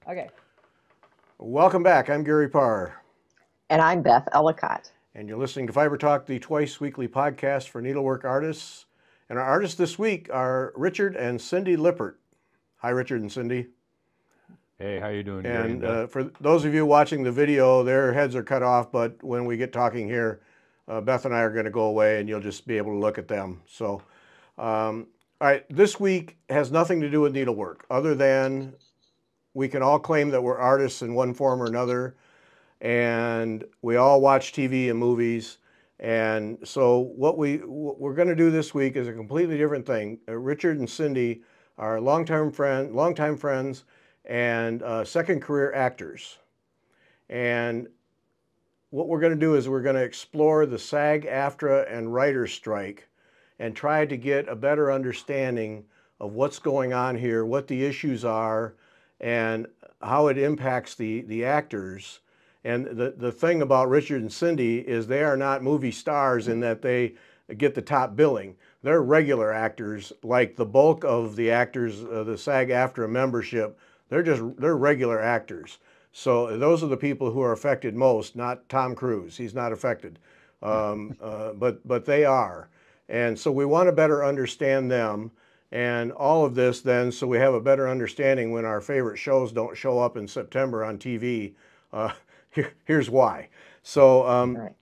Okay. Welcome back. I'm Gary Parr. And I'm Beth Ellicott. And you're listening to Fiber Talk, the twice weekly podcast for needlework artists. And our artists this week are Richard and Cindy Lippert. Hi, Richard and Cindy. Hey, how you doing, Gary? And for those of you watching the video, their heads are cut off, but when we get talking here, Beth and I are going to go away and you'll just be able to look at them. So, all right, this week has nothing to do with needlework, other than we can all claim that we're artists in one form or another, and we all watch TV and movies. And so what we're going to do this week is a completely different thing. Richard and Cindy are longtime friends, and second career actors. And what we're going to do is we're going to explore the SAG-AFTRA and Writers strike and try to get a better understanding of what's going on here, what the issues are, and how it impacts the actors. And the thing about Richard and Cindy is they are not movie stars in that they get the top billing. They're regular actors, like the bulk of the actors, the SAG-AFTRA membership. They're regular actors. So those are the people who are affected most, not Tom Cruise. He's not affected, but they are. And so we want to better understand them and all of this then, so we have a better understanding when our favorite shows don't show up in September on TV. Here's why. So Right.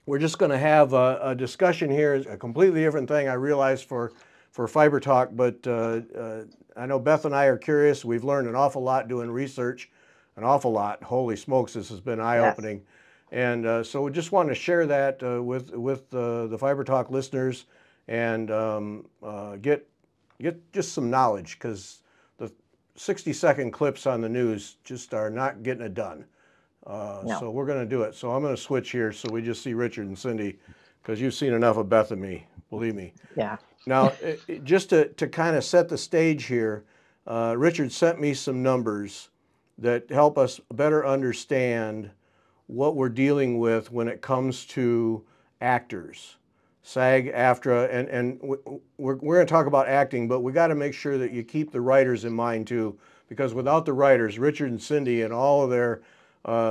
we're just going to have a discussion here, a completely different thing, I realize, for Fiber Talk, but I know Beth and I are curious. We've learned an awful lot doing research, an awful lot. Holy smokes, this has been eye-opening. Yes. And so we just want to share that with the Fiber Talk listeners and get just some knowledge, because the 60-second clips on the news just are not getting it done. No. So we're going to do it. So I'm going to switch here so we just see Richard and Cindy, because you've seen enough of Beth and me, believe me. Yeah. Now, just to kind of set the stage here, Richard sent me some numbers that help us better understand what we're dealing with when it comes to actors. SAG-AFTRA, and we're going to talk about acting, but we got to make sure that you keep the writers in mind too, because without the writers, Richard and Cindy and all of their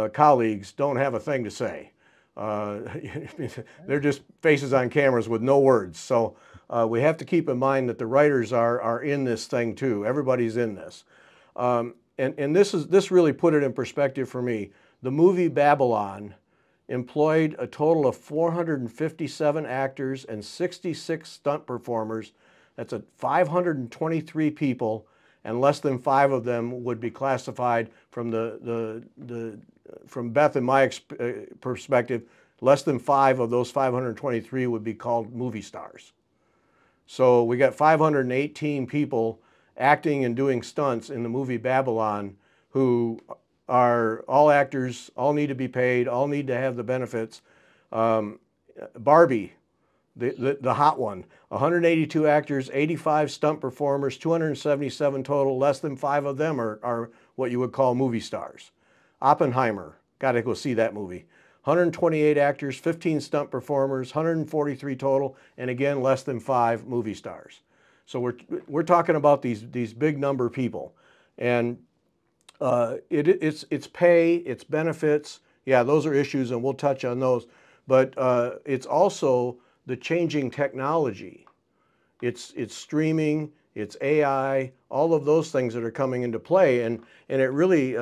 colleagues don't have a thing to say. They're just faces on cameras with no words. So we have to keep in mind that the writers are in this thing too. Everybody's in this. And this really put it in perspective for me. The movie Babylon employed a total of 457 actors and 66 stunt performers. That's 523 people, and less than 5 of them would be classified from from Beth and my perspective. Less than 5 of those 523 would be called movie stars. So we got 518 people acting and doing stunts in the movie Babylon who are all actors, all need to be paid, all need to have the benefits. Barbie, the hot one, 182 actors, 85 stunt performers, 277 total, less than 5 of them are what you would call movie stars. Oppenheimer, got to go see that movie. 128 actors, 15 stunt performers, 143 total, and again, less than 5 movie stars. So we're talking about these big number of people. And it's pay, it's benefits. Yeah, those are issues, and we'll touch on those. But it's also the changing technology. It's streaming, it's AI, all of those things that are coming into play, and it really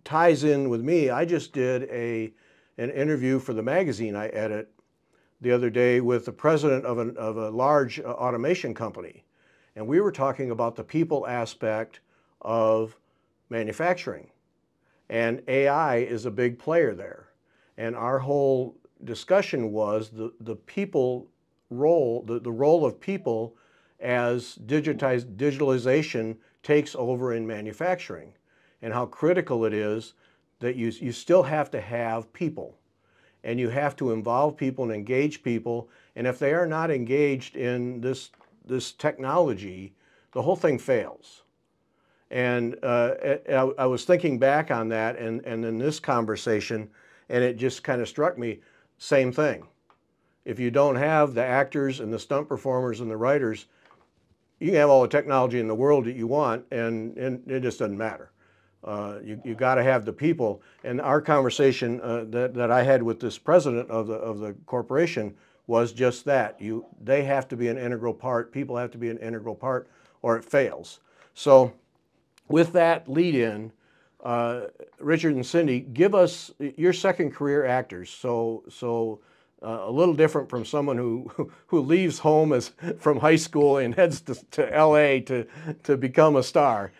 ties in with me. I just did an interview for the magazine I edit the other day with the president of a large automation company, and we were talking about the people aspect of manufacturing, and AI is a big player there. And our whole discussion was the people role, the role of people as digitalization takes over in manufacturing, and how critical it is that you still have to have people, and you have to involve people and engage people. And if they are not engaged in this technology, the whole thing fails. And I was thinking back on that and in this conversation, and it just kind of struck me, same thing. If you don't have the actors and the stunt performers and the writers, you can have all the technology in the world that you want, and it just doesn't matter. You got to have the people. And our conversation that I had with this president of the corporation was just that. They have to be an integral part. People have to be an integral part, or it fails. So, with that lead in, Richard and Cindy, give us your second career actors. So a little different from someone who leaves home from high school and heads to LA to become a star.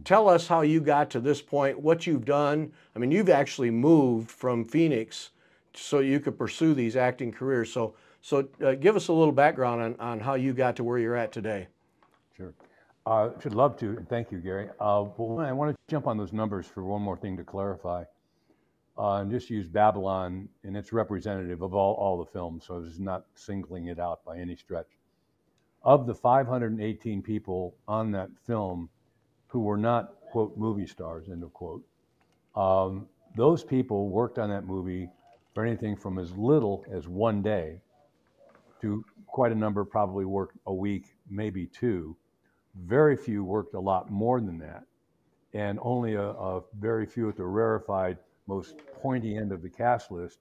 Tell us how you got to this point, what you've done. I mean, you've actually moved from Phoenix so you could pursue these acting careers. So give us a little background on how you got to where you're at today. Sure. Should love to, and thank you, Gary. But I want to jump on those numbers for one more thing to clarify, and just use Babylon, and it's representative of all the films, so it's not singling it out by any stretch. Of the 518 people on that film who were not, quote, movie stars, end of quote, those people worked on that movie for anything from as little as 1 day to quite a number probably worked a week, maybe two. Very few worked a lot more than that. And only a very few at the rarefied, most pointy end of the cast list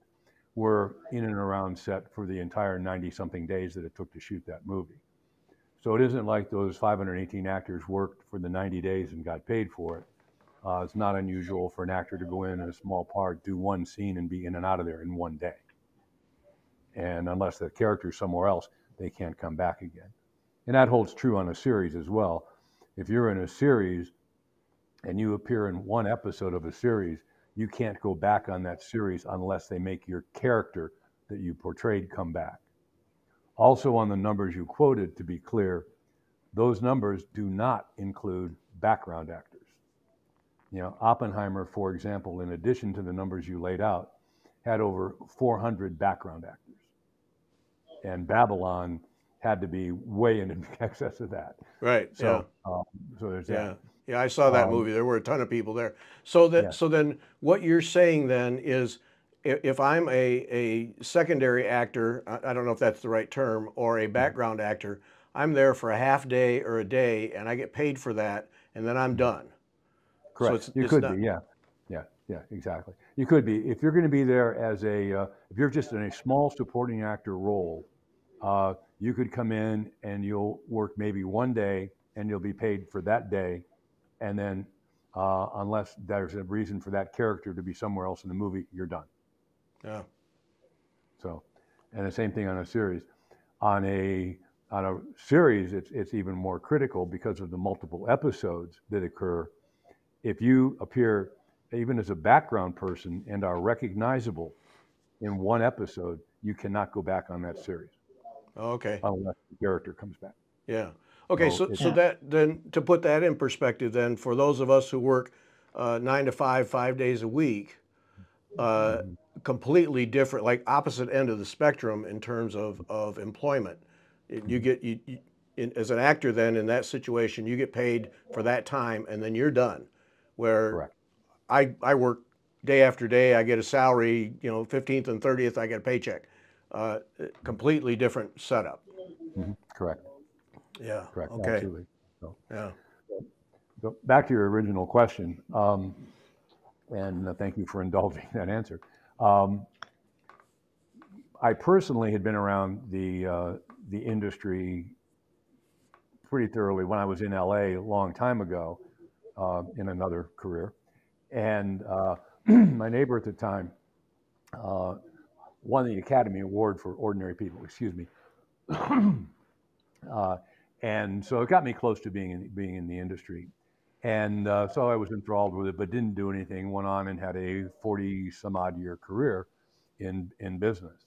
were in and around set for the entire 90-something days that it took to shoot that movie. So it isn't like those 518 actors worked for the 90 days and got paid for it. It's not unusual for an actor to go in a small part, do one scene, and be in and out of there in 1 day. And unless the character's somewhere else, they can't come back again. And that holds true on a series as well. If you're in a series and you appear in one episode of a series, you can't go back on that series unless they make your character that you portrayed come back. Also on the numbers you quoted, to be clear, those numbers do not include background actors. You know, Oppenheimer, for example, in addition to the numbers you laid out, had over 400 background actors. And Babylon had to be way in excess of that. Right. So, so there's that. Yeah, I saw that movie. There were a ton of people there. So then what you're saying then is, if I'm a secondary actor, I don't know if that's the right term, or a background actor, I'm there for a half day or a day, and I get paid for that, and then I'm done. Correct. So you could be, yeah, exactly. You could be. If you're going to be there as if you're just in a small supporting actor role, you could come in and you'll work maybe 1 day, and you'll be paid for that day, and then unless there's a reason for that character to be somewhere else in the movie, you're done. Yeah. So, and the same thing on a series. On a series, it's even more critical because of the multiple episodes that occur. If you appear even as a background person and are recognizable in one episode, you cannot go back on that series. Okay. Unless the character comes back. Yeah. Okay. So that then, to put that in perspective, then for those of us who work 9 to 5, 5 days a week, completely different, like opposite end of the spectrum in terms of employment. You get as an actor then in that situation, you get paid for that time, and then you're done. Where Correct. I work day after day, I get a salary. 15th and 30th, I get a paycheck. Completely different setup. Mm-hmm. Correct. Yeah. Correct. Okay. Absolutely. So, yeah. So back to your original question, and thank you for indulging that answer. I personally had been around the industry pretty thoroughly when I was in LA a long time ago in another career, and my neighbor at the time won the Academy Award for Ordinary People. Excuse me. And so it got me close to being in the industry. And so I was enthralled with it, but didn't do anything, went on and had a 40-some-odd year career in business.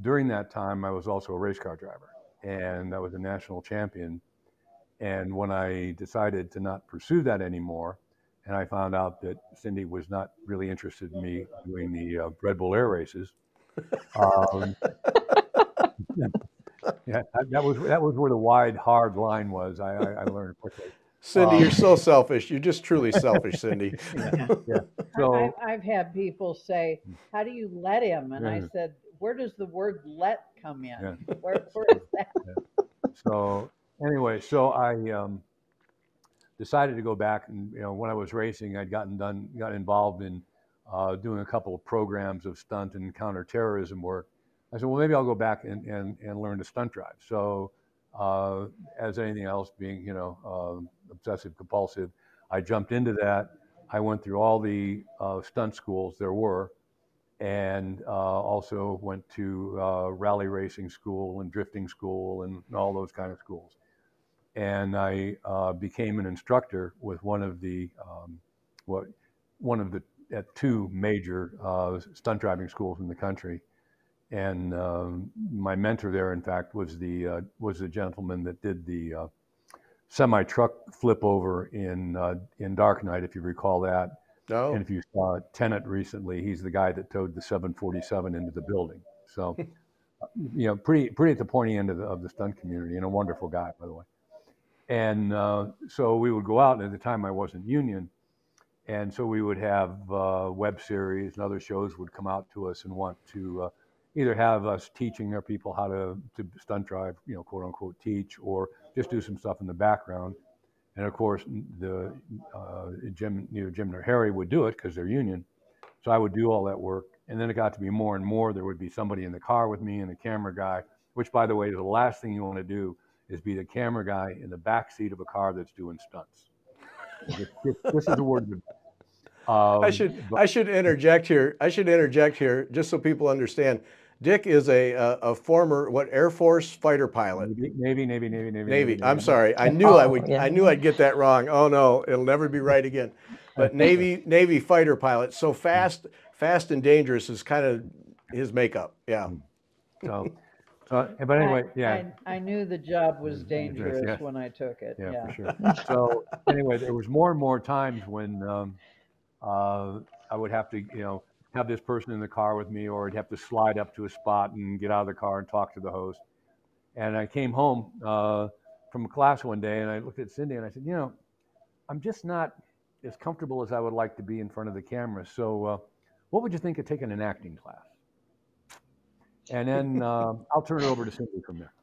During that time, I was also a race car driver, and I was a national champion. And when I decided to not pursue that anymore, and I found out that Cindy was not really interested in me doing the Red Bull Air races, yeah, that was where the wide, hard line was. I learned quickly. Cindy, you're so selfish. You're just truly selfish, Cindy. Yeah. So I've had people say, "How do you let him?" And I said, "Where does the word 'let' come in? Yeah. Where is that?" Yeah. So anyway, so decided to go back. And when I was racing, I'd got involved in doing a couple of programs of stunt and counterterrorism work. I said, well, maybe I'll go back and learn to stunt drive. So as anything else, being obsessive compulsive, I jumped into that. I went through all the stunt schools there were, and also went to rally racing school and drifting school and all those kind of schools. And I became an instructor with one of the two major stunt driving schools in the country. And my mentor there, in fact, was the gentleman that did the semi-truck flip over in Dark Knight, if you recall that. Oh. And if you saw Tenet recently, he's the guy that towed the 747 into the building. So, pretty at the pointy end of the stunt community, and a wonderful guy, by the way. And so we would go out, and at the time I wasn't union, and so we would have web series and other shows would come out to us and want to either have us teaching their people how to stunt drive, quote unquote teach, or just do some stuff in the background. And of course, the Jim or Harry would do it because they're union. So I would do all that work. And then it got to be more and more. There would be somebody in the car with me and a camera guy, which, by the way, is the last thing you want to do is be the camera guy in the back seat of a car that's doing stunts. This is the word. I should interject here just so people understand. Dick is a former Air Force fighter pilot. Navy. I'm sorry. I knew I knew I'd get that wrong. Oh no, it'll never be right again. But Navy fighter pilot. So fast and dangerous is kind of his makeup. Yeah. So, but anyway, yeah. I knew the job was dangerous when I took it. Yeah, for sure. So anyway, there was more and more times when I would have to, have this person in the car with me, or I'd have to slide up to a spot and get out of the car and talk to the host. And I came home from class one day, and I looked at Cindy and I said, I'm just not as comfortable as I would like to be in front of the camera. So what would you think of taking an acting class? And then I'll turn it over to Cindy from there.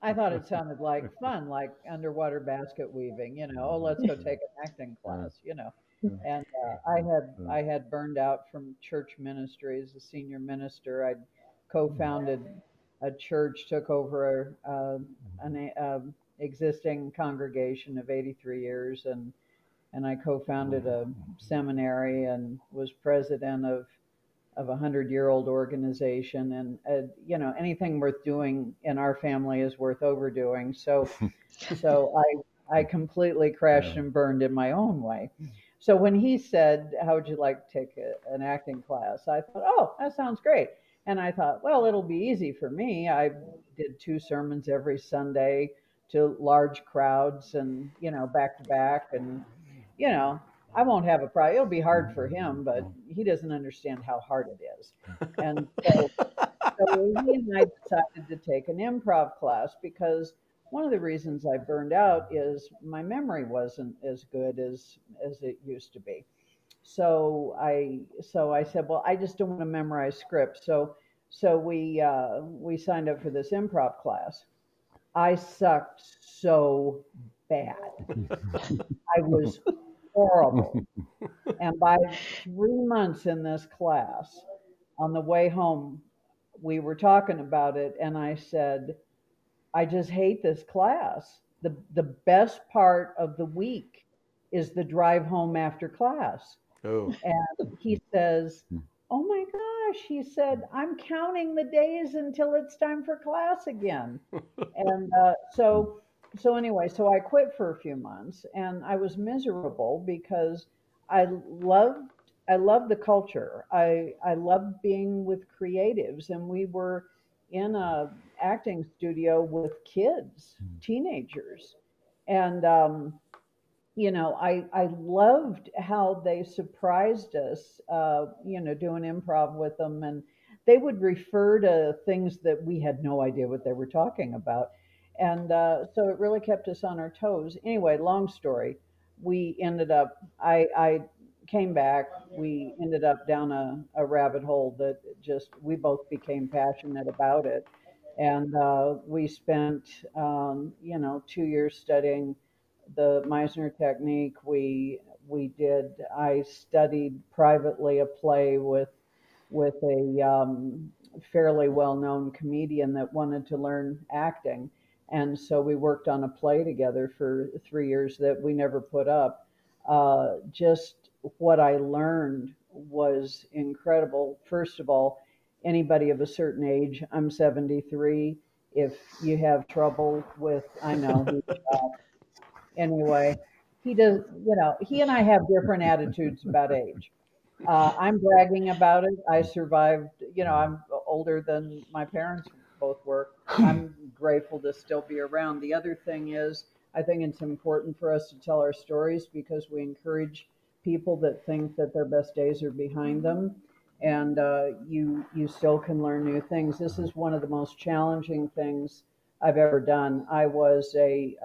I thought it sounded like fun, like underwater basket weaving, let's go take an acting class, And I had burned out from church ministry as a senior minister. I'd co-founded a church, took over an existing congregation of 83 years, and I co-founded a seminary and was president of a 100-year-old organization. And anything worth doing in our family is worth overdoing. So I completely crashed and burned in my own way. So when he said, how would you like to take an acting class? I thought, oh, that sounds great. And I thought, well, it'll be easy for me. I did 2 sermons every Sunday to large crowds and, back to back. And, I won't have a problem. It'll be hard for him, but he doesn't understand how hard it is. And so he and I decided to take an improv class because one of the reasons I burned out is my memory wasn't as good as it used to be. So I said, well, I just don't want to memorize scripts. So we signed up for this improv class. I sucked so bad. I was horrible. And by 3 months in this class, on the way home, we were talking about it, and I said, I just hate this class. The best part of the week is the drive home after class. Oh. And he says, oh my gosh, he said, I'm counting the days until it's time for class again. And so anyway, so I quit for a few months, and I was miserable because I loved the culture. I loved being with creatives, and we were in a acting studio with kids, teenagers. And, I loved how they surprised us, doing improv with them. And they would refer to things that we had no idea what they were talking about. And so it really kept us on our toes. Anyway, long story, we ended up, I came back, we ended up down a rabbit hole that we both became passionate about it. And we spent, 2 years studying the Meisner technique. I studied privately a play with a fairly well-known comedian that wanted to learn acting. And so we worked on a play together for 3 years that we never put up. Just what I learned was incredible. First of all, anybody of a certain age, I'm 73, if you have trouble with, I know, anyway, he does, he and I have different attitudes about age. I'm bragging about it. I survived, I'm older than my parents both were. I'm grateful to still be around. The other thing is, I think it's important for us to tell our stories because we encourage people that think that their best days are behind them. And you still can learn new things. This is one of the most challenging things I've ever done. I was a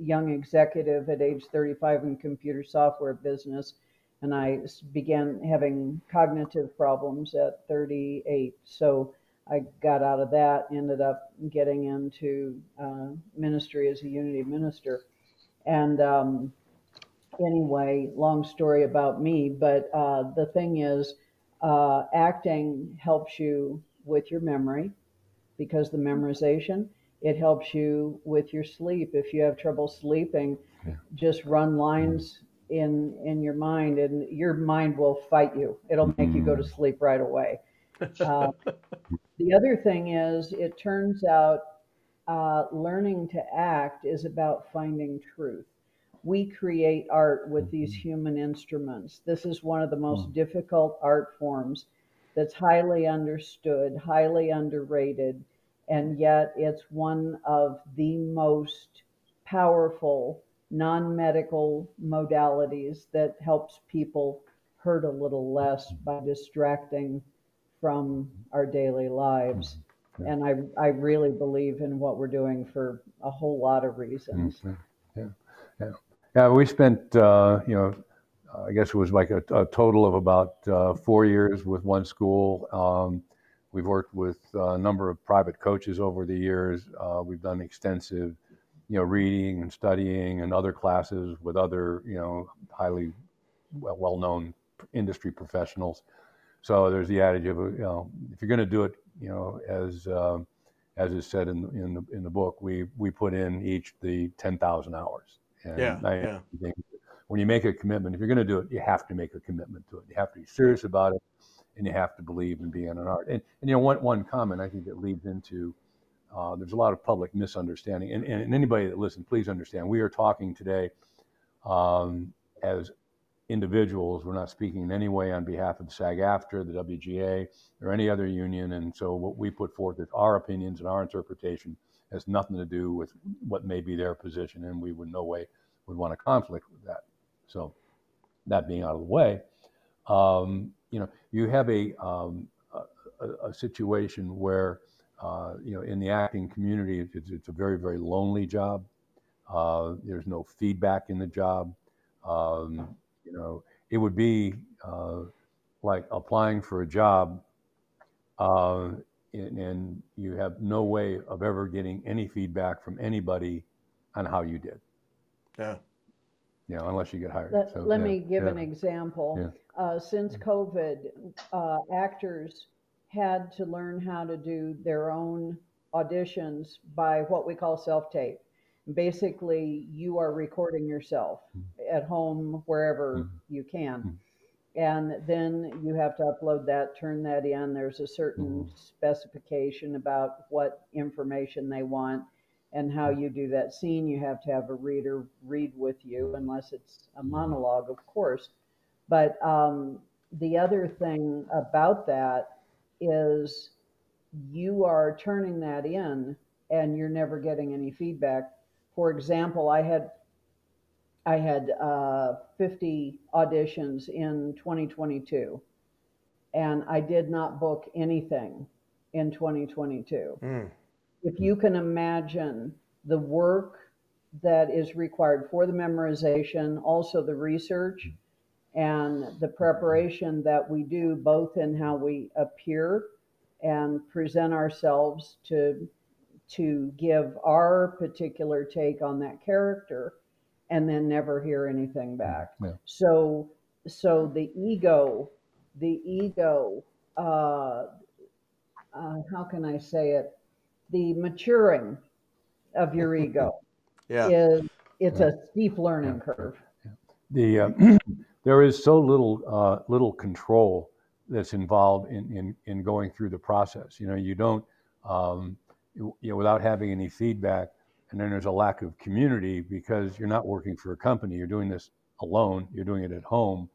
young executive at age 35 in computer software business, and I began having cognitive problems at 38. So I got out of that, ended up getting into ministry as a Unity minister. And anyway, long story about me, but the thing is, acting helps you with your memory because the memorization, it helps you with your sleep. If you have trouble sleeping, just run lines in your mind and your mind will fight you. It'll make you go to sleep right away. The other thing is, it turns out learning to act is about finding truth. We create art with these human instruments. This is one of the most difficult art forms that's highly understood, highly underrated, and yet it's one of the most powerful non-medical modalities that helps people hurt a little less by distracting from our daily lives. And I really believe in what we're doing for a whole lot of reasons. Yeah, we spent, I guess it was like a total of about 4 years with one school. We've worked with a number of private coaches over the years. We've done extensive, reading and studying and other classes with other, highly well-known industry professionals. So there's the adage of, if you're going to do it, as is said in the book, we put in each the 10,000 hours. And I think when you make a commitment, if you're going to do it, you have to make a commitment to it. You have to be serious about it, and you have to believe in being an art. And one comment I think that leads into there's a lot of public misunderstanding. And anybody that listens, please understand, we are talking today as individuals. We're not speaking in any way on behalf of SAG-AFTRA, the WGA, or any other union. And so what we put forth is our opinions and our interpretation has nothing to do with what may be their position, and we would in no way would want to conflict with that. So that being out of the way, you have a situation where, in the acting community, it's a very, very lonely job. There's no feedback in the job. It would be like applying for a job and you have no way of ever getting any feedback from anybody on how you did. Yeah. Unless you get hired. Let me give an example. Since COVID, actors had to learn how to do their own auditions by what we call self-tape. Basically, you are recording yourself at home, wherever you can. And then you have to upload that, turn that in. There's a certain specification about what information they want and how you do that scene. You have to have a reader read with you, unless it's a monologue, of course. But the other thing about that is you are turning that in and you're never getting any feedback. For example, I had 50 auditions in 2022, and I did not book anything in 2022. If you can imagine the work that is required for the memorization, also the research and the preparation that we do, both in how we appear and present ourselves to to give our particular take on that character and then never hear anything back. Yeah. So the ego, how can I say it? The maturing of your ego it's a steep learning curve. There is so little control that's involved in going through the process. You don't without having any feedback, and then there's a lack of community because you're not working for a company. You're doing this alone. You're doing it at home.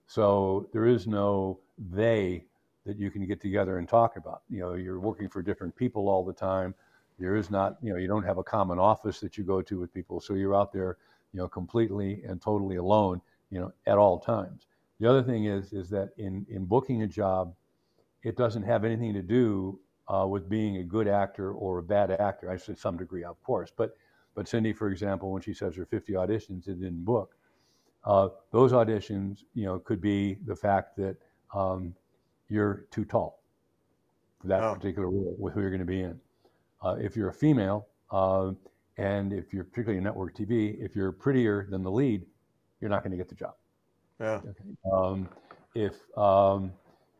So there is no they that you can get together and talk about. You're working for different people all the time. There is not, you don't have a common office that you go to with people. So you're out there, completely and totally alone, at all times. The other thing is that in booking a job, it doesn't have anything to do with being a good actor or a bad actor. I say some degree, of course. But Cindy, for example, when she says her 50 auditions and didn't book, those auditions, could be the fact that you're too tall for that particular role with who you're going to be in. If you're a female, and if you're particularly in network TV, if you're prettier than the lead, you're not going to get the job. Yeah. Okay. If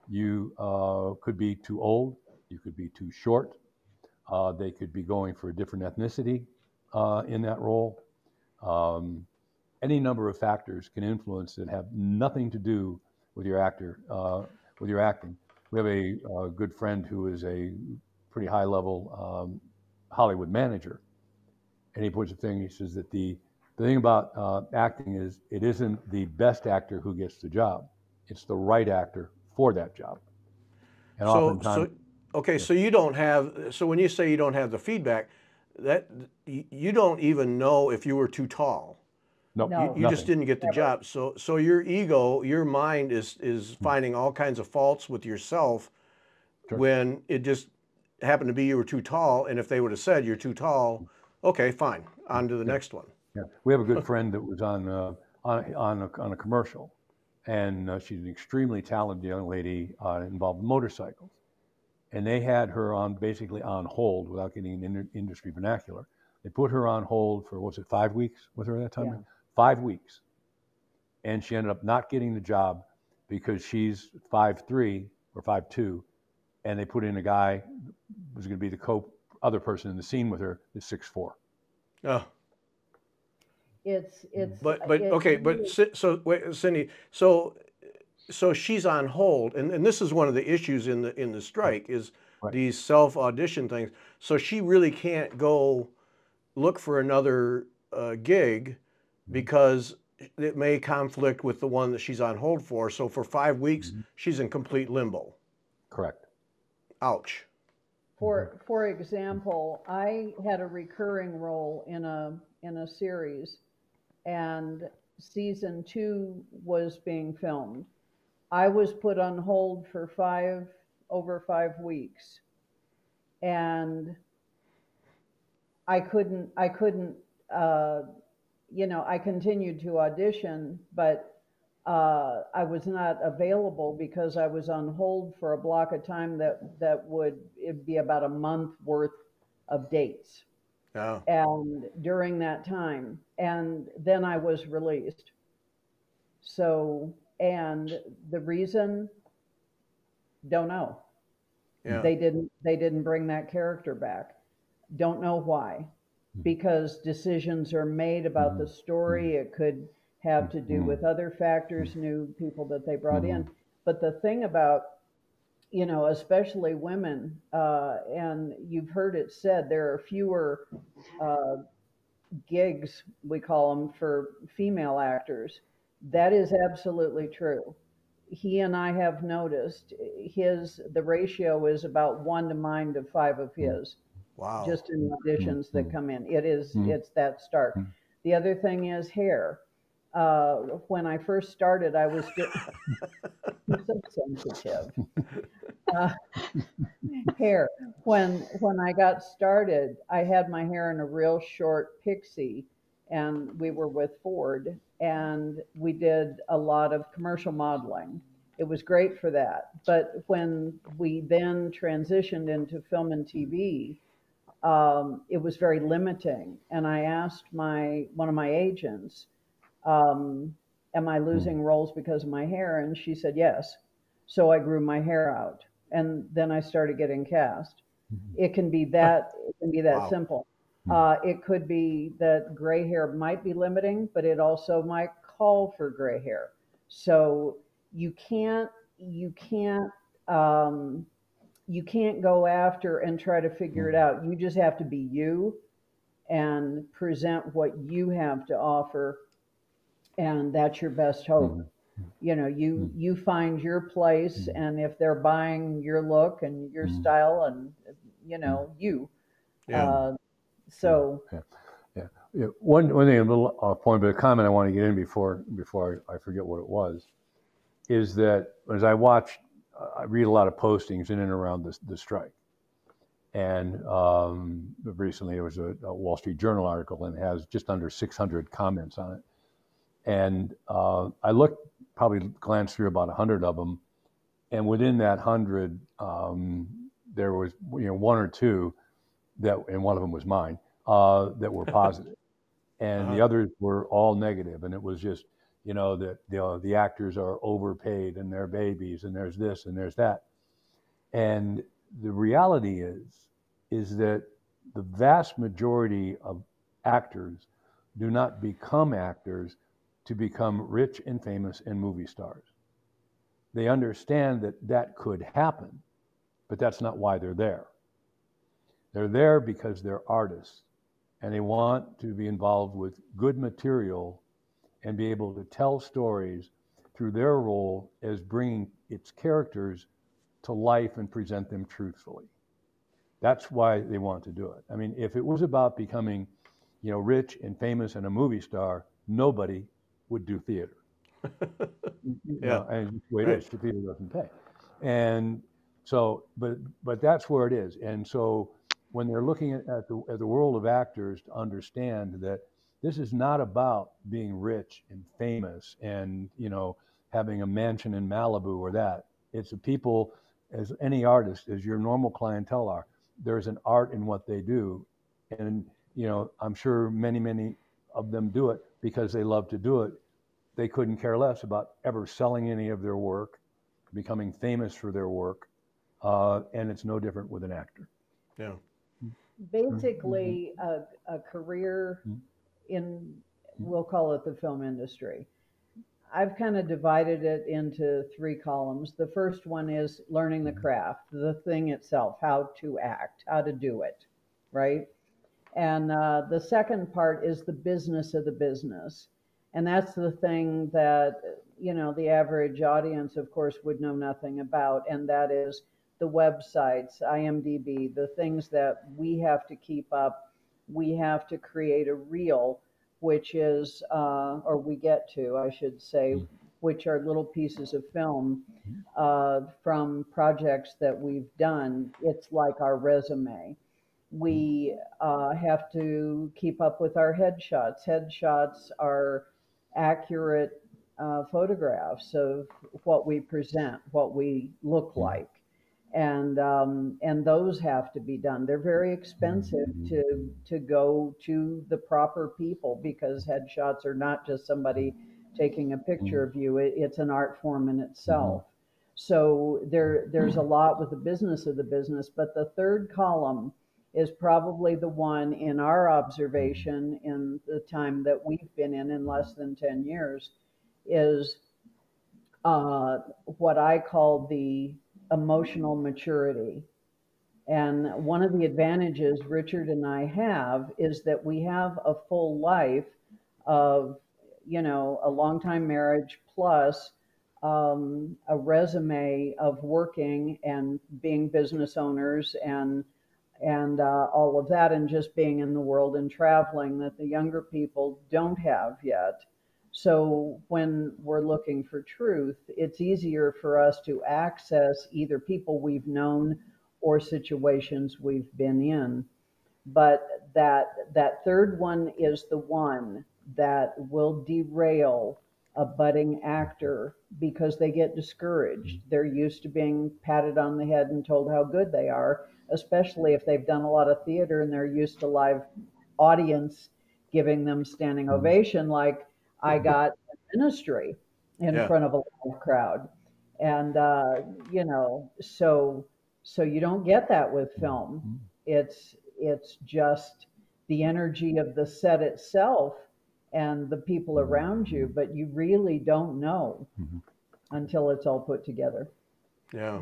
you could be too old, you could be too short. They could be going for a different ethnicity in that role. Any number of factors can influence that have nothing to do with your actor, with your acting. We have a good friend who is a pretty high-level Hollywood manager, and he puts a thing. He says that the thing about acting is it isn't the best actor who gets the job; it's the right actor for that job. And oftentimes, so you don't have. So when you say you don't have the feedback, that you don't even know if you were too tall. No, you just didn't get the job. So your ego, your mind is finding all kinds of faults with yourself when it just happened to be you were too tall. And if they would have said you're too tall, okay, fine, on to the next one. Yeah, we have a good friend that was on a commercial, and she's an extremely talented young lady involved in motorcycles, and they had her basically on hold without getting an industry vernacular. They put her on hold for, was it 5 weeks with her at that time? Yeah. 5 weeks. And she ended up not getting the job because she's 5'3" or 5'2", and they put in a guy who was going to be the other person in the scene with her is 6'4". Oh. It's so wait, Cindy, so she's on hold, and this is one of the issues in the strike is these self-audition things. So she really can't go look for another gig because it may conflict with the one that she's on hold for. So for 5 weeks, she's in complete limbo. Correct. Ouch. For example, I had a recurring role in a series, and season 2 was being filmed. I was put on hold for over 5 weeks, and I couldn't, I continued to audition, but I was not available because I was on hold for a block of time that would be about a month worth of dates. Oh. And during that time, and then I was released. So, and the reason, don't know. Yeah. They didn't bring that character back. Don't know why. Because decisions are made about the story. It could have to do with other factors, new people that they brought in. But the thing about, especially women, and you've heard it said, there are fewer gigs, we call them, for female actors. That is absolutely true. He and I have noticed the ratio is about 1 to mine to 5 of his. Wow. Just in auditions that come in. It's that stark. The other thing is hair. When I first started, I was so sensitive. Hair. When I got started, I had my hair in a real short pixie, and we were with Ford, and we did a lot of commercial modeling. It was great for that. But when we then transitioned into film and TV, it was very limiting. And I asked one of my agents, am I losing roles because of my hair? And she said yes. So I grew my hair out, and then I started getting cast. It can be that Wow. simple. It could be that gray hair might be limiting, but it also might call for gray hair. So you can't go after and try to figure it out. You just have to be you and present what you have to offer, and that's your best hope. You know, you find your place, and if they're buying your look and your style and you. Yeah. So Yeah. One thing, a little off point, but a comment I want to get in before I forget what it was, is that as I read a lot of postings in and around the strike. And recently there was a Wall Street Journal article, and it has just under 600 comments on it. And I probably glanced through about 100 of them. And within that 100, there was one or two and one of them was mine, that were positive. And the others were all negative. And it was just, that the actors are overpaid and they're babies and there's this and there's that. And the reality is that the vast majority of actors do not become actors to become rich and famous and movie stars. They understand that could happen, but that's not why they're there. They're there because they're artists, and they want to be involved with good material and be able to tell stories through their role as bringing its characters to life and present them truthfully. That's why they want to do it. I mean, if it was about becoming, rich and famous and a movie star, nobody would do theater. And the way it is, the theater doesn't pay. And so, but that's where it is. And so when they're looking at the world of actors, to understand that this is not about being rich and famous and, having a mansion in Malibu or that. It's the people, as any artist, as your normal clientele are. There's an art in what they do. And, I'm sure many, many of them do it because they love to do it. They couldn't care less about ever selling any of their work, becoming famous for their work. And it's no different with an actor. Yeah. Basically, a career in, we'll call it the film industry. I've kind of divided it into 3 columns. The first one is learning the craft, the thing itself, how to act, how to do it, right? And the second part is the business of the business. And that's the thing that, the average audience, of course, would know nothing about. And that is the websites, IMDb, the things that we have to keep up. We have to create a reel, which is, or we get to, I should say, which are little pieces of film from projects that we've done. It's like our resume. We have to keep up with our headshots. Headshots are accurate photographs of what we present, what we look like. And those have to be done. They're very expensive to go to the proper people, because headshots are not just somebody taking a picture of you. It's an art form in itself. So there's a lot with the business of the business. But the third column is probably the one, in our observation in the time that we've been in less than 10 years, is what I call the emotional maturity. And one of the advantages Richard and I have is that we have a full life of, a long-time marriage plus a resume of working and being business owners and all of that, and just being in the world and traveling, that the younger people don't have yet. So when we're looking for truth, it's easier for us to access either people we've known or situations we've been in. But that third one is the one that will derail a budding actor, because they get discouraged. They're used to being patted on the head and told how good they are. especially if they've done a lot of theater and they're used to live audience giving them standing ovation, like I got in ministry in front of a live crowd. And, you know, so you don't get that with film. It's just the energy of the set itself and the people around you, but you really don't know until it's all put together. Yeah.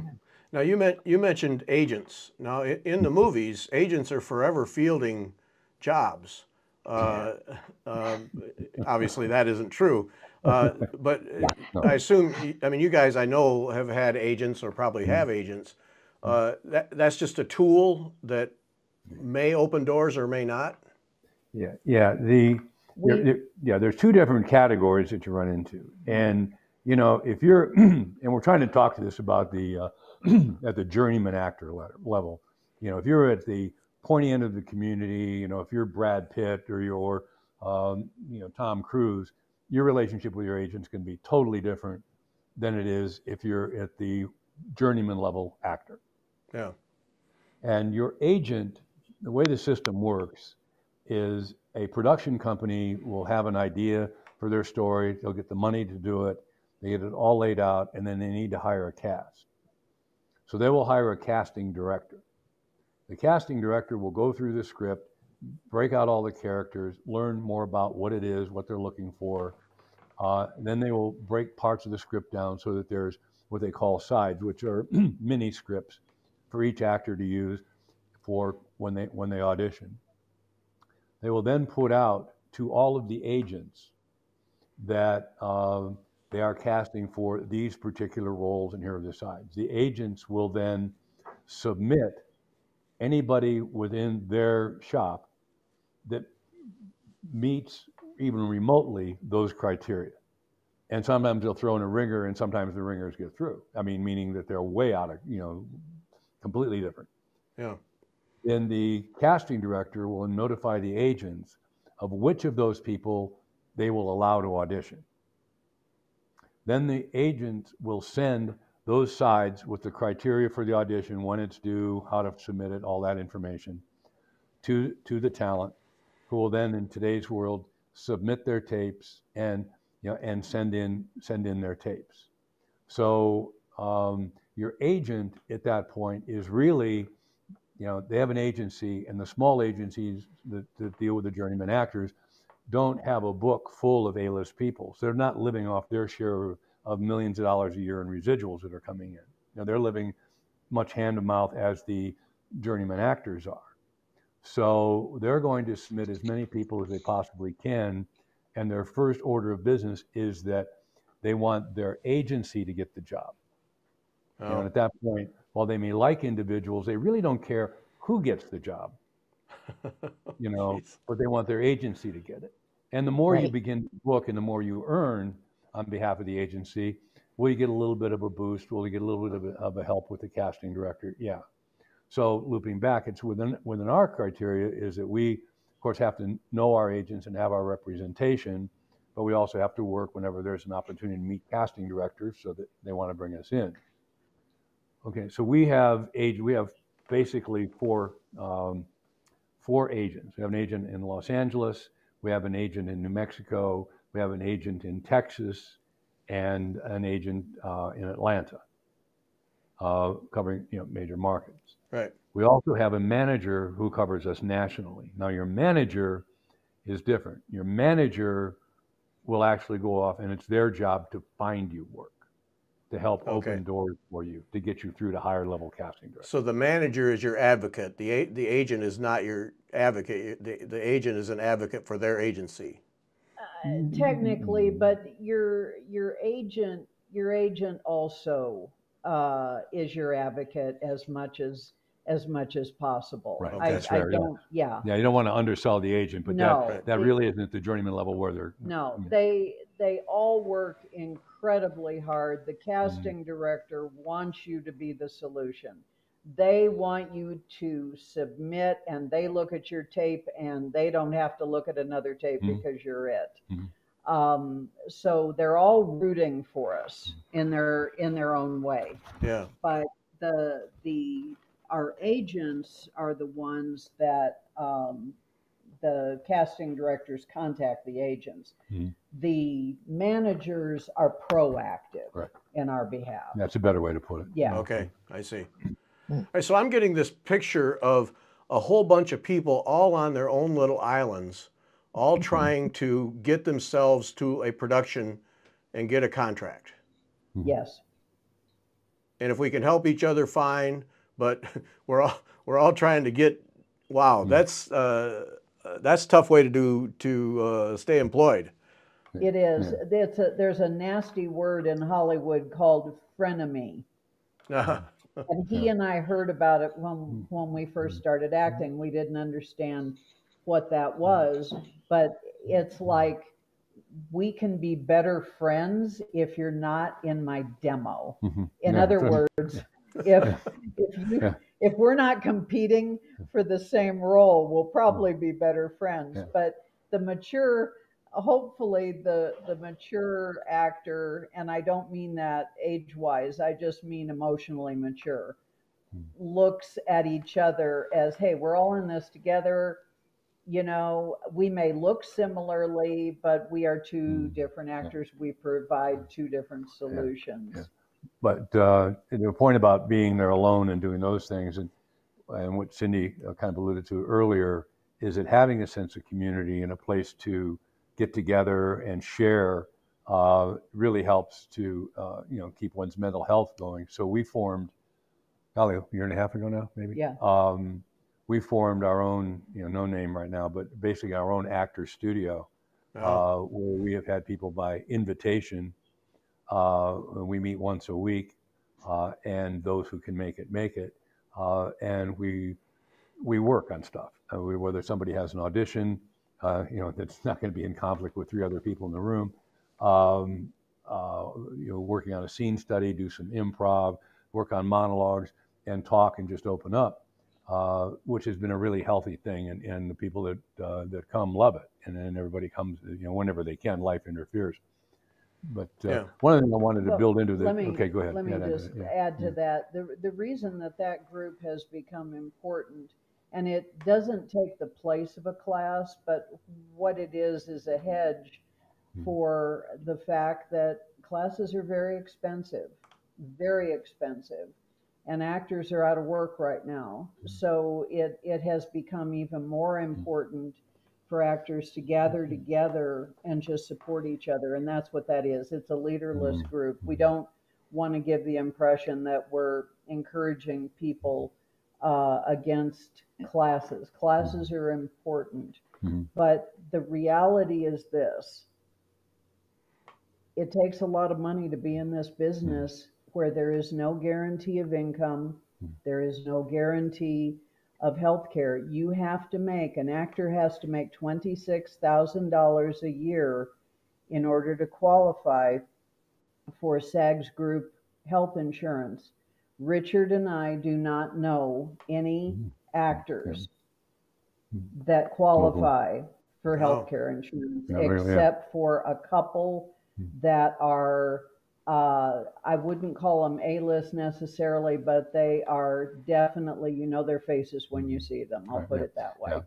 Now you mentioned agents. Now in the movies, agents are forever fielding jobs. Obviously that isn't true. But I assume, I mean, you guys I know have had agents or probably have agents. That's just a tool that may open doors or may not. Yeah. There's two different categories that you run into, and you know, if you're, and we're trying to talk to this about the at the journeyman actor level. You know, if you're at the pointy end of the community, you know, if you're Brad Pitt or you're, you know, Tom Cruise, your relationship with your agent's going to be totally different than it is if you're at the journeyman level actor. Yeah. And your agent, the way the system works is a production company will have an idea for their story. They'll get the money to do it. They get it all laid out, and then they need to hire a cast. So they will hire a casting director. The casting director will go through the script, break out all the characters, learn more about what it is, what they're looking for. Then they will break parts of the script down so that there's what they call sides, which are mini scripts for each actor to use for when they audition. They will then put out to all of the agents that they are casting for these particular roles, and here are the sides. The agents will then submit anybody within their shop that meets even remotely those criteria. And sometimes they'll throw in a ringer, and sometimes the ringers get through. I mean, meaning that they're way out of, you know, completely different. Yeah. Then the casting director will notify the agents of which of those people they will allow to audition. Then the agent will send those sides with the criteria for the audition, when it's due, how to submit it, all that information to the talent, who will then, in today's world, submit their tapes and, you know, and send in their tapes. So your agent at that point is really, you know, they have an agency, and the small agencies that deal with the journeyman actors don't have a book full of A-list people. So they're not living off their share of millions of dollars a year in residuals that are coming in. You know, they're living much hand to mouth as the journeyman actors are. So they're going to submit as many people as they possibly can, and their first order of business is that they want their agency to get the job. Oh. You know, and at that point, while they may like individuals, they really don't care who gets the job. You know, but they want their agency to get it. And the more you begin to book and the more you earn on behalf of the agency, will you get a little bit of a boost? Will you get a little bit of a help with the casting director? Yeah. So looping back, it's within our criteria is that we, of course, have to know our agents and have our representation, but we also have to work whenever there's an opportunity to meet casting directors so that they want to bring us in. Okay, so we have basically four agents. We have an agent in Los Angeles, we have an agent in New Mexico, we have an agent in Texas, and an agent in Atlanta, covering, you know, major markets. Right. We also have a manager who covers us nationally. Now your manager is different. Your manager will actually go off, and it's their job to find you work, to help open doors for you, to get you through to higher level casting directors. So the manager is your advocate. The agent is not your advocate. The agent is an advocate for their agency. Technically, but your agent also is your advocate as much as possible. Right. That's fair, yeah. Yeah, you don't want to undersell the agent, but no, that really isn't at the journeyman level where they're. No, I mean, they all work incredibly hard. The casting director wants you to be the solution. They want you to submit, and they look at your tape, and they don't have to look at another tape because you're it. So they're all rooting for us in their own way. Yeah. But our agents are the ones that the casting directors contact the agents. Mm-hmm. The managers are proactive Right. in our behalf. That's a better way to put it. Yeah. Okay, I see. All right, so I'm getting this picture of a whole bunch of people all on their own little islands, all trying to get themselves to a production and get a contract. Yes. And if we can help each other, fine. But we're all trying to get. Wow, that's a tough way to stay employed. It is. There's a nasty word in Hollywood called frenemy. And he and I heard about it when we first started acting. We didn't understand what that was, but it's like, we can be better friends if you're not in my demo. In other words, if we're not competing for the same role, we'll probably be better friends. But the mature, hopefully the mature actor, and I don't mean that age-wise, I just mean emotionally mature, looks at each other as, hey, we're all in this together. You know, we may look similarly, but we are two different actors. We provide two different solutions. But the point about being there alone and doing those things, and what Cindy kind of alluded to earlier, is that having a sense of community and a place to get together and share really helps to keep one's mental health going. So we formed, probably a year and a half ago now, maybe. Yeah. We formed our own, no name right now, but basically our own actor studio, where we have had people by invitation. We meet once a week, and those who can make it. And we work on stuff. Whether somebody has an audition, that's not going to be in conflict with 3 other people in the room. Working on a scene study, do some improv, work on monologues, and talk and just open up. Which has been a really healthy thing, and the people that come love it, and then everybody comes, whenever they can. Life interferes, but one of the things I wanted to build into this. Okay, go ahead. Let me just add to that. The reason that group has become important, and it doesn't take the place of a class, but what it is a hedge for the fact that classes are very expensive. And actors are out of work right now. So it has become even more important for actors to gather together and just support each other. And that's what that is. It's a leaderless group. We don't want to give the impression that we're encouraging people against classes. Classes are important. But the reality is this. It takes a lot of money to be in this business, where there is no guarantee of income, there is no guarantee of health care. An actor has to make $26,000 a year in order to qualify for SAG's group health insurance. Richard and I do not know any actors that qualify for health care insurance, except for a couple that are, I wouldn't call them A-list necessarily, but they are definitely, you know their faces when you see them. I'll put it that way.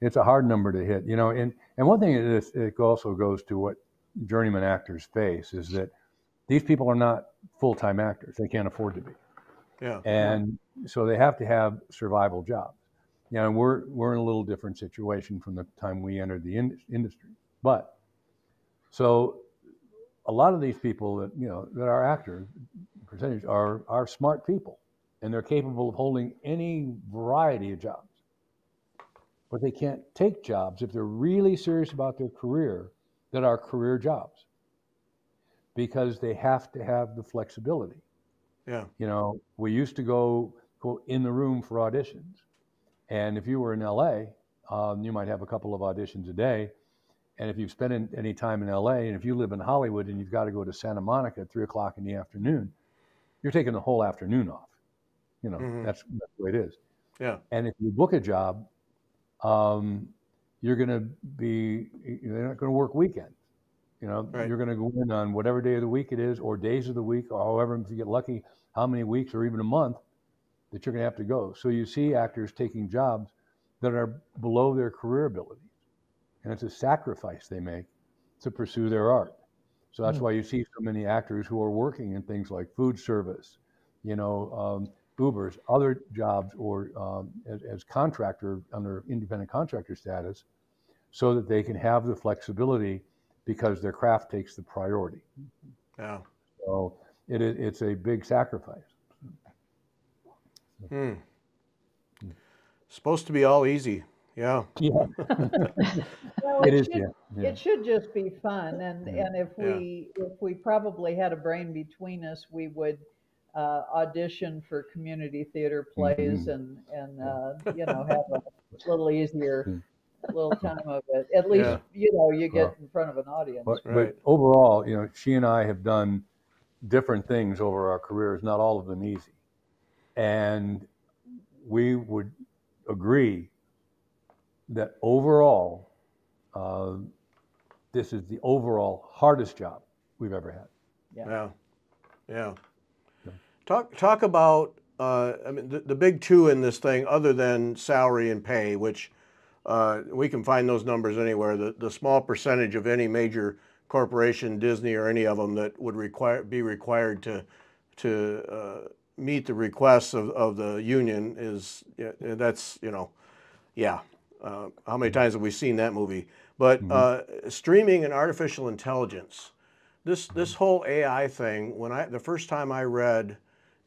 It's a hard number to hit, and one thing it also goes to what journeyman actors face is that these people are not full-time actors. They can't afford to be. And so they have to have survival jobs. And we're in a little different situation from the time we entered the industry. But so a lot of these people that that are actors, percentage are smart people, and they're capable of holding any variety of jobs. But they can't take jobs if they're really serious about their career that are career jobs, because they have to have the flexibility. We used to go in the room for auditions, and if you were in LA, you might have a couple of auditions a day. And if you've spent any time in LA, and if you live in Hollywood and you've got to go to Santa Monica at 3 o'clock in the afternoon, you're taking the whole afternoon off. That's the way it is. And if you book a job, you're going to they're not going to work weekends. You're going to go in on whatever day of the week it is, or days of the week, or however, if you get lucky, how many weeks or even a month that you're going to have to go. So you see actors taking jobs that are below their career abilities. And it's a sacrifice they make to pursue their art. So that's why you see so many actors who are working in things like food service, Ubers, other jobs, or as contractor under independent contractor status, so that they can have the flexibility because their craft takes the priority. Yeah. So it's a big sacrifice. Supposed to be all easy. Yeah. Yeah. Well, It is, should, yeah. Yeah. it should just be fun, and if Yeah. we probably had a brain between us, we would audition for community theater plays and have a little easier little time of it. At least you get in front of an audience. But overall, she and I have done different things over our careers, not all of them easy, and we would agree that overall, this is the overall hardest job we've ever had. Yeah. Talk about, the big two in this thing, other than salary and pay, which we can find those numbers anywhere. The small percentage of any major corporation, Disney or any of them, that would be required to meet the requests of the union is, that's, how many times have we seen that movie? But streaming and artificial intelligence, this whole AI thing, the first time I read,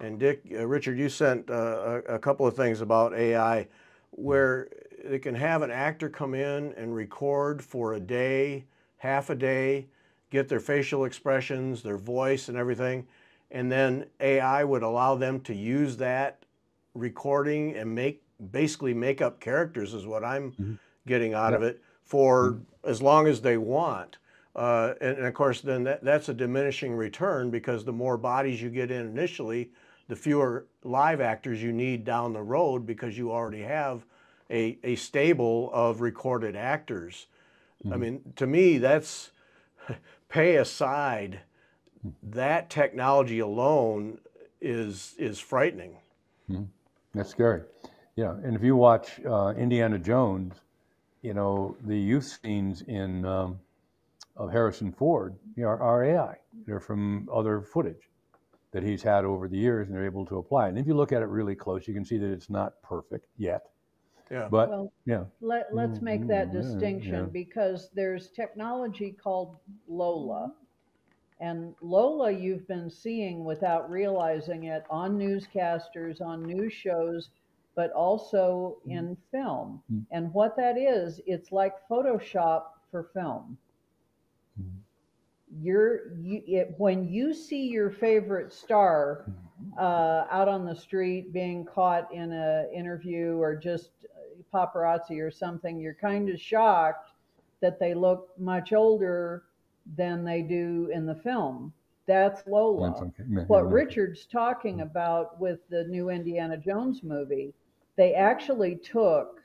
and Dick, Richard, you sent a couple of things about AI, where they can have an actor come in and record for a day, half a day, get their facial expressions, their voice and everything, and then AI would allow them to use that recording and basically make up characters, is what I'm getting out of it, for as long as they want. And of course, then that's a diminishing return, because the more bodies you get in initially, the fewer live actors you need down the road, because you already have a stable of recorded actors. I mean, to me, that's, pay aside, that technology alone is frightening. That's scary. Yeah, and if you watch Indiana Jones, the youth scenes of Harrison Ford are AI. They're from other footage that he's had over the years, and they're able to apply it. And if you look at it really close, you can see that it's not perfect yet. Yeah. But let's make that distinction, because there's technology called Lola. And Lola you've been seeing without realizing it on newscasters, on news shows, but also in film. And what that is, it's like Photoshop for film. When you see your favorite star out on the street being caught in an interview, or just paparazzi or something, you're kind of shocked that they look much older than they do in the film. That's Lola. What Richard's talking about with the new Indiana Jones movie, they actually took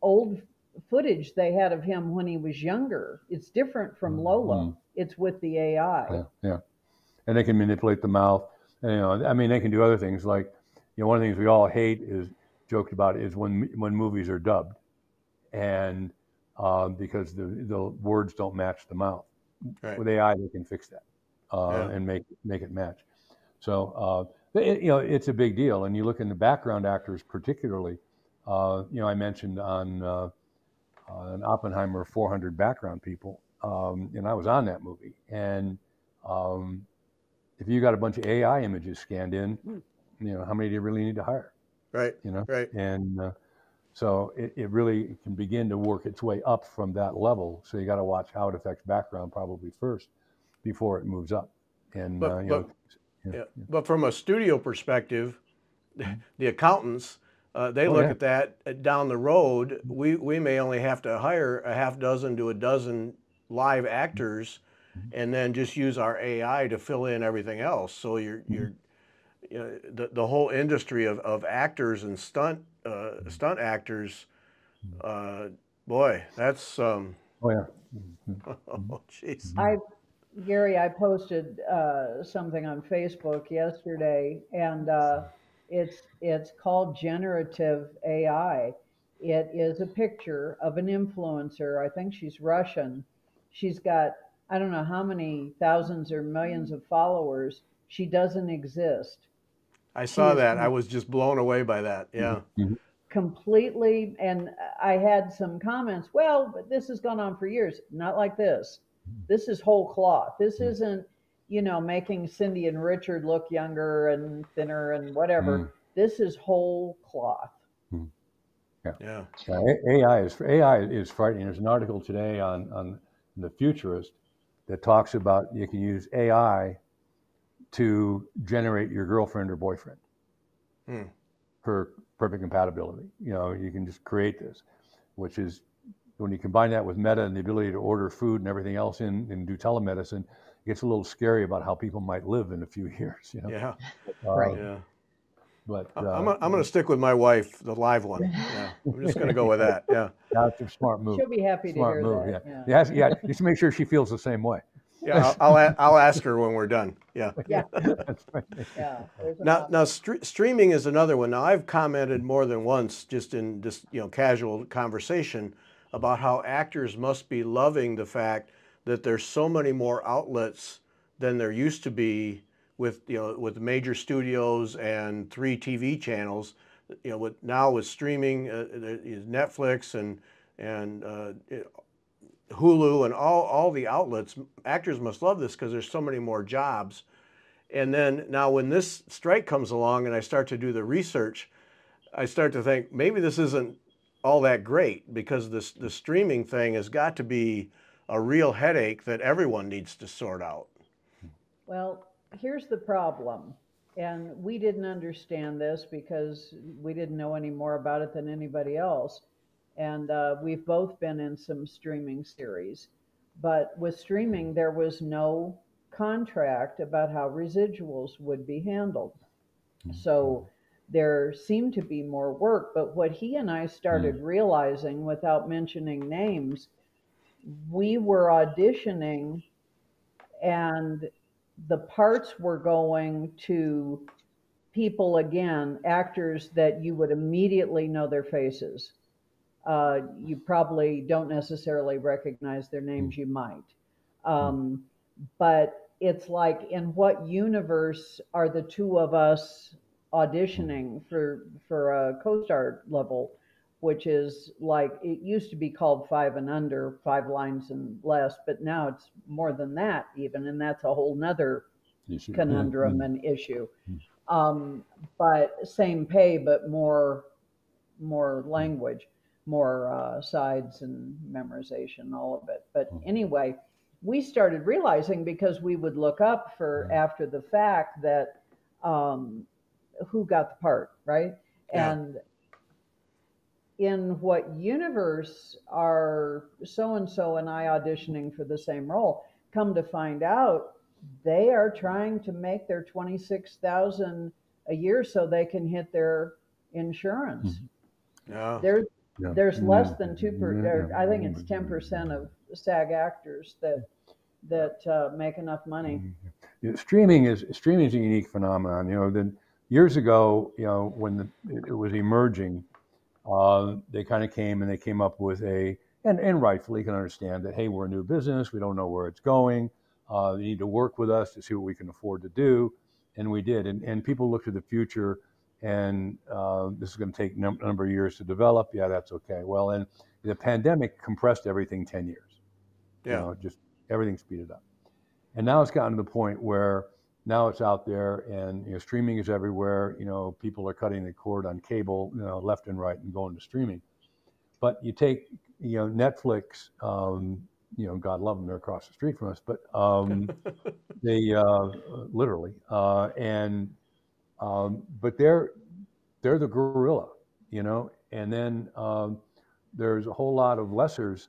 old footage they had of him when he was younger. It's different from Lola. It's with the AI. Yeah. And they can manipulate the mouth. And, they can do other things, like, one of the things we all hate is joked about is when movies are dubbed, and because the words don't match the mouth. Right. With AI, they can fix that and make it match. So it's a big deal. And you look in the background actors, particularly. I mentioned on Oppenheimer 400 background people, and I was on that movie. And if you got a bunch of AI images scanned in, how many do you really need to hire? Right. Right. And so it really can begin to work its way up from that level. So you got to watch how it affects background probably first before it moves up. And but from a studio perspective, the accountants, they look at that down the road. We may only have to hire a half dozen to a dozen live actors, and then just use our AI to fill in everything else. So the whole industry of actors and stunt actors, boy, that's oh jeez. Gary, I posted something on Facebook yesterday, and It's called generative AI. It is a picture of an influencer. I think she's Russian. She's got, I don't know how many thousands or millions of followers. She doesn't exist. I She saw is that. I was just blown away by that. Yeah. Mm-hmm. completely, and I had some comments, well, but this has gone on for years. Not like this. This is whole cloth. This isn't, making Cindy and Richard look younger and thinner and whatever. This is whole cloth. Yeah. AI is frightening. There's an article today on the Futurist that talks about you can use AI to generate your girlfriend or boyfriend for perfect compatibility. You can just create this, which is, when you combine that with Meta and the ability to order food and everything else and do telemedicine, it gets a little scary about how people might live in a few years. Yeah. Right. Yeah. But I'm going to stick with my wife, the live one. Yeah. I'm just going to go with that. Yeah. That's a smart move. She'll be happy Smart to move. hear Yeah. that. Yeah. Just to make sure she feels the same way. Yeah. I'll ask her when we're done. Yeah. Yeah. That's right. Yeah. Now streaming is another one. Now, I've commented more than once, just in just casual conversation, about how actors must be loving the fact that there's so many more outlets than there used to be with with major studios and 3 TV channels. With streaming, Netflix and Hulu and all the outlets. Actors must love this because there's so many more jobs. And then now when this strike comes along and I start to do the research, I start to think maybe this isn't all that great, because the streaming thing has got to be a real headache that everyone needs to sort out. Well, here's the problem. And we didn't understand this because we didn't know any more about it than anybody else. And we've both been in some streaming series. But with streaming, there was no contract about how residuals would be handled. So there seemed to be more work. But what he and I started realizing, without mentioning names, we were auditioning and the parts were going to people, again, actors that you would immediately know their faces. You probably don't necessarily recognize their names, you might. But it's like, in what universe are the two of us auditioning for a co-star level, which is like, it used to be called 5 and under, 5 lines and less, but now it's more than that even, and that's a whole nother conundrum and issue. But same pay, but more language, more sides and memorization, all of it. But anyway, we started realizing, because we would look up for after the fact that who got the part, right? Yeah. And in what universe are so-and-so and I auditioning for the same role? Come to find out, they are trying to make their $26,000 a year so they can hit their insurance. Yeah. There's less than 2%. I think it's 10% of SAG actors that make enough money. Streaming is a unique phenomenon. Years ago, when it was emerging, they kind of came up with and rightfully can understand that, hey, we're a new business, we don't know where it's going. You need to work with us to see what we can afford to do, and we did. And people look to the future, and this is going to take a number of years to develop. Yeah, that's okay. Well, and the pandemic compressed everything 10 years. Yeah. Just everything speeded up. And now it's gotten to the point where now it's out there, and streaming is everywhere. People are cutting the cord on cable, left and right, and going to streaming. But you take, Netflix. God love them, they're across the street from us, but they literally, but they're the gorilla, and then there's a whole lot of lessers,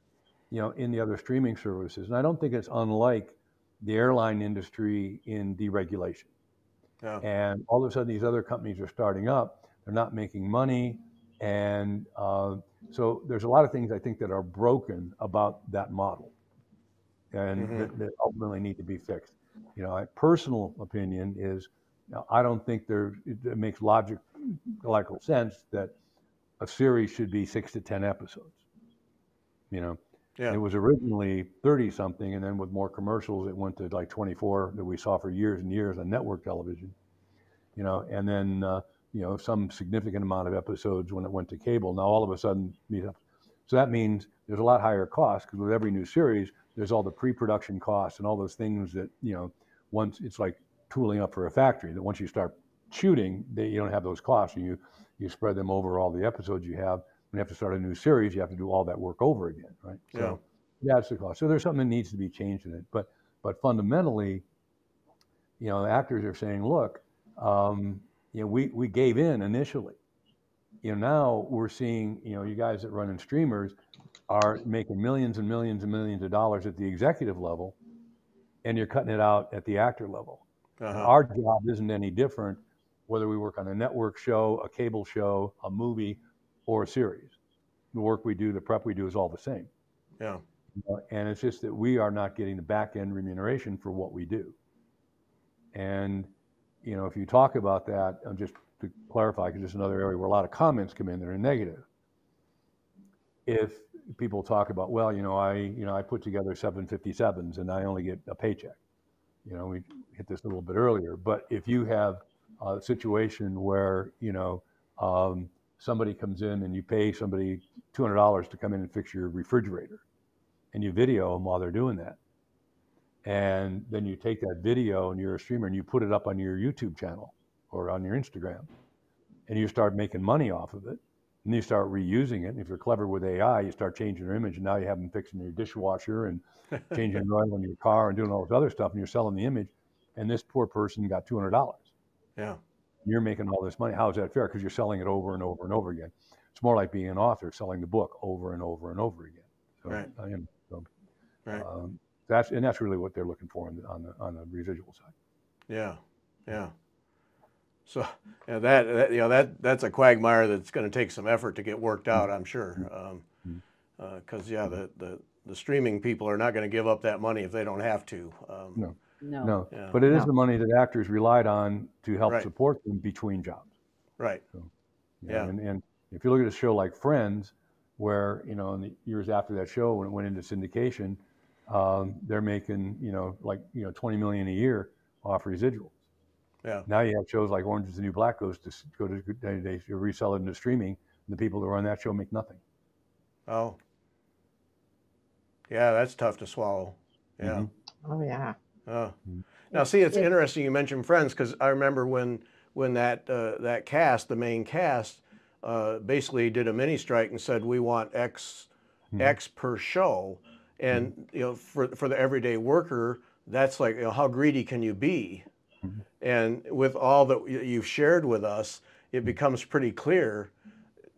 in the other streaming services, and I don't think it's unlike the airline industry in deregulation. Yeah. And all of a sudden, these other companies are starting up. They're not making money, and so there's a lot of things I think that are broken about that model, and that ultimately need to be fixed. My personal opinion is, I don't think it makes logical sense that a series should be 6 to 10 episodes. You know, Yeah. it was originally 30 something, and then with more commercials, it went to like 24 that we saw for years and years on network television. You know, and then you know, some significant amount of episodes when it went to cable. Now all of a sudden, you know, so that means there's a lot higher cost, because with every new series, there's all the pre-production costs and all those things that, you know, once it's like tooling up for a factory, that once you start shooting, you don't have those costs, and you spread them over all the episodes you have. When you have to start a new series, you have to do all that work over again, right? So that's the cost. So there's something that needs to be changed in it. But fundamentally, you know, the actors are saying, look, you know, we gave in initially. You know, now we're seeing, you know, you guys that run in streamers are making millions and millions and millions of dollars at the executive level, and you're cutting it out at the actor level. Our job isn't any different whether we work on a network show, a cable show, a movie, or a series. The work we do, the prep we do is all the same. Yeah. And it's just that we are not getting the back end remuneration for what we do. And, you know, if you talk about that, just to clarify, because it's another area where a lot of comments come in that are negative. If people talk about, well, I put together 757s and I only get a paycheck. You know, we hit this a little bit earlier, but if you have a situation where, you know, somebody comes in and you pay somebody $200 to come in and fix your refrigerator, and you video them while they're doing that, and then you take that video and you're a streamer and you put it up on your YouTube channel or on your Instagram, and you start making money off of it, and you start reusing it. And if you're clever with AI, you start changing your image, and now you have them fixing your dishwasher and changing the oil in your car and doing all this other stuff, and you're selling the image, and this poor person got $200. Yeah. You're making all this money. How is that fair? Because you're selling it over and over and over again. It's more like being an author selling the book over and over and over again. So, right. Right. That's really what they're looking for on the residual side. Yeah. Yeah. So that's a quagmire that's going to take some effort to get worked out, I'm sure. Because the streaming people are not going to give up that money if they don't have to. No. Yeah. But it is the money that actors relied on to help support them between jobs. Right. So, and if you look at a show like Friends, where, you know, in the years after that show, when it went into syndication, they're making, $20 million a year off residuals. Yeah. Now you have shows like Orange is the New Black they resell it into streaming, and the people that run that show make nothing. Oh. Yeah, that's tough to swallow. Yeah. Mm-hmm. Oh yeah. Now, see, it's interesting you mentioned Friends, because I remember when that cast, the main cast, basically did a mini strike and said, we want X per show, and you know, for the everyday worker, that's like, you know, how greedy can you be? And with all that you've shared with us, it becomes pretty clear.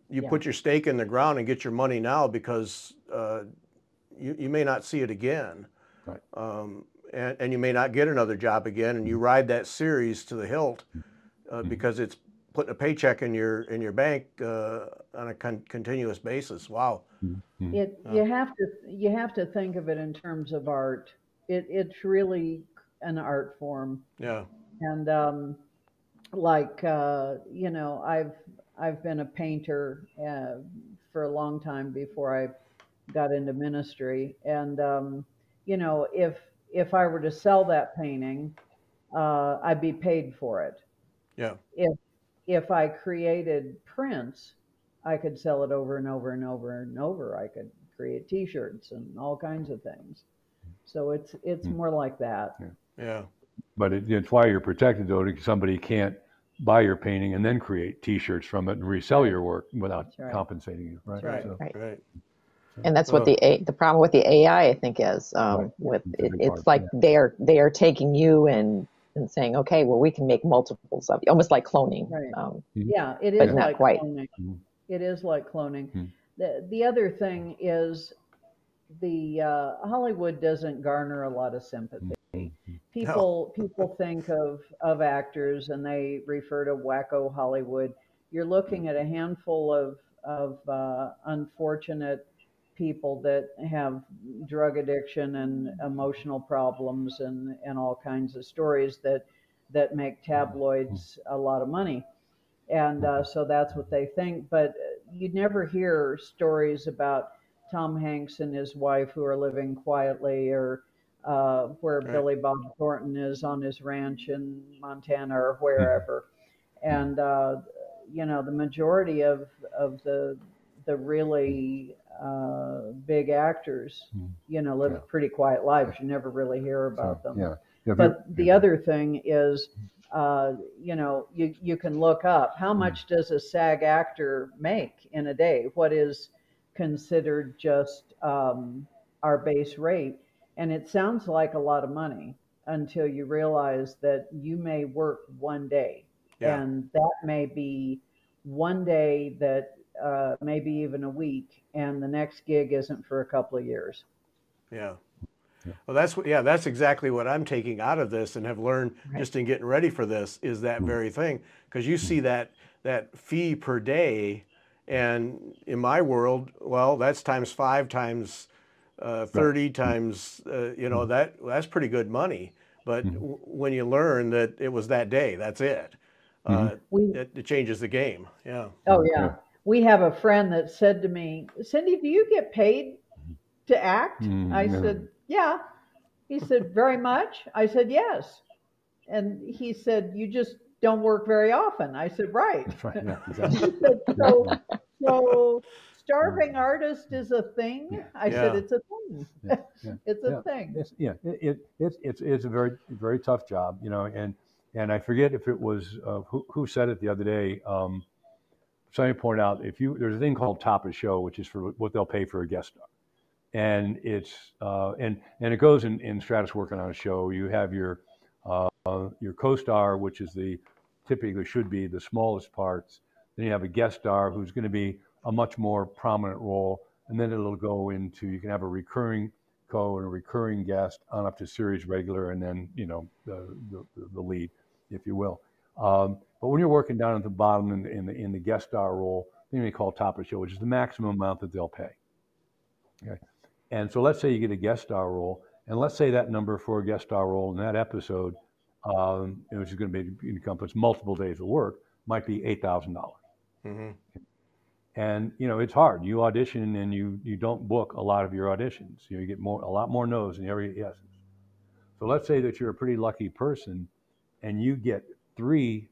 You put your stake in the ground and get your money now, because you may not see it again. Right. And you may not get another job again, and you ride that series to the hilt because it's putting a paycheck in your bank on a continuous basis. Wow. You have to think of it in terms of art. It's really an art form. Yeah. And you know, I've been a painter for a long time before I got into ministry, and you know, if I were to sell that painting, I'd be paid for it. Yeah. If I created prints, I could sell it over and over and over and over. I could create T-shirts and all kinds of things. So it's more like that. Yeah. But it's why you're protected, though. Somebody can't buy your painting and then create T-shirts from it and resell your work without compensating you. Right. Right. So, right. And that's what the problem with the AI, I think, is it's like they are taking you and saying, okay, well, we can make multiples of you, almost like cloning. Right. Yeah, it is, but not like quite. Cloning. It is like cloning. The other thing is Hollywood doesn't garner a lot of sympathy. People think of actors and they refer to wacko Hollywood. You're looking at a handful of unfortunate people that have drug addiction and emotional problems and all kinds of stories that make tabloids a lot of money. And so that's what they think. But you never hear stories about Tom Hanks and his wife who are living quietly, or where Billy Bob Thornton is on his ranch in Montana or wherever. And you know, the majority of the really big actors, you know, live pretty quiet lives. You never really hear about them. But the other thing is, you know, you can look up how much does a SAG actor make in a day, what is considered just our base rate. And it sounds like a lot of money until you realize that you may work one day. And that may be one day that maybe even a week, and the next gig isn't for a couple of years. Yeah. Well, that's exactly what I'm taking out of this and have learned just in getting ready for this, is that very thing. Because you see that fee per day, and in my world, well, that's times 5 times 30 times, you know, that's pretty good money. But when you learn that it was that day, that's it. It changes the game. Yeah. Oh yeah. We have a friend that said to me, Cindy, do you get paid to act? I said, yeah. He said, very much? I said, yes. And he said, you just don't work very often. I said, right. That's right. Yeah, exactly. He said, so starving artist is a thing? I said, it's a thing. It's a thing. It's a very, very tough job, you know, and I forget if it was who said it the other day. Somebody pointed out, there's a thing called top of show, which is for what they'll pay for a guest star, and it's and it goes in Stratus working on a show. You have your co-star, which is typically should be the smallest parts. Then you have a guest star who's going to be a much more prominent role, and then it'll go into, you can have a recurring co and a recurring guest on up to series regular, and then, you know, the lead, if you will. But when you're working down at the bottom in the guest star role, then they call top of the show, which is the maximum amount that they'll pay. Okay, and so let's say you get a guest star role, and let's say that number for a guest star role in that episode, which is going to be encompass multiple days of work, might be $8,000. And you know, it's hard. You audition and you don't book a lot of your auditions. You get a lot more no's than you ever get yeses. So let's say that you're a pretty lucky person, and you get 3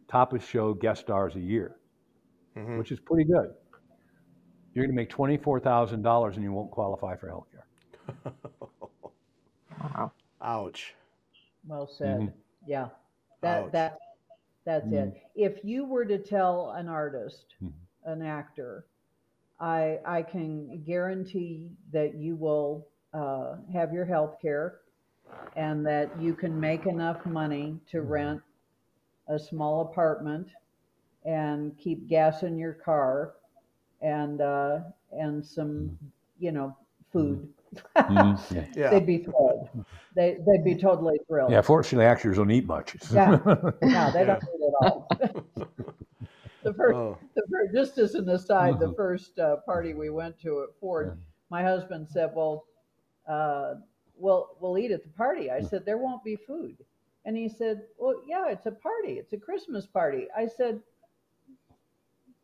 top of show guest stars a year, which is pretty good. You're going to make $24,000 and you won't qualify for health care. Wow. Ouch. Well said. Yeah. That's it. If you were to tell an artist, an actor, I can guarantee that you will have your health care, and that you can make enough money to rent a small apartment and keep gas in your car, and some, you know, food. They'd be thrilled. They'd be totally thrilled. Yeah, fortunately, actors don't eat much. Yeah, they don't eat at all. Just as an aside, the first party we went to at Ford, my husband said, well, we'll eat at the party. I said, there won't be food. And he said, well, yeah, it's a party. It's a Christmas party. I said,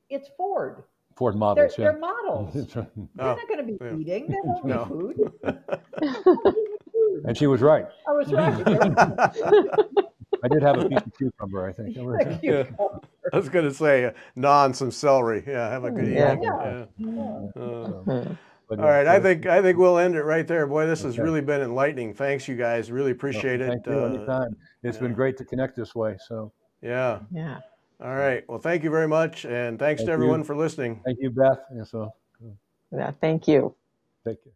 it's Ford. Ford models. They're models. They're not going to be eating. There won't be food. And she was right. I was right. I did have a piece of cucumber, I think. I was going to say, gnaw on some celery. Yeah, have a good evening. All right, I think we'll end it right there. Boy, this has really been enlightening. Thanks, you guys. Really appreciate it. Thank you anytime. It's been great to connect this way. So. Yeah. All right. Well, thank you very much, and thanks to everyone for listening. Thank you, Beth. Yeah, thank you. Take care.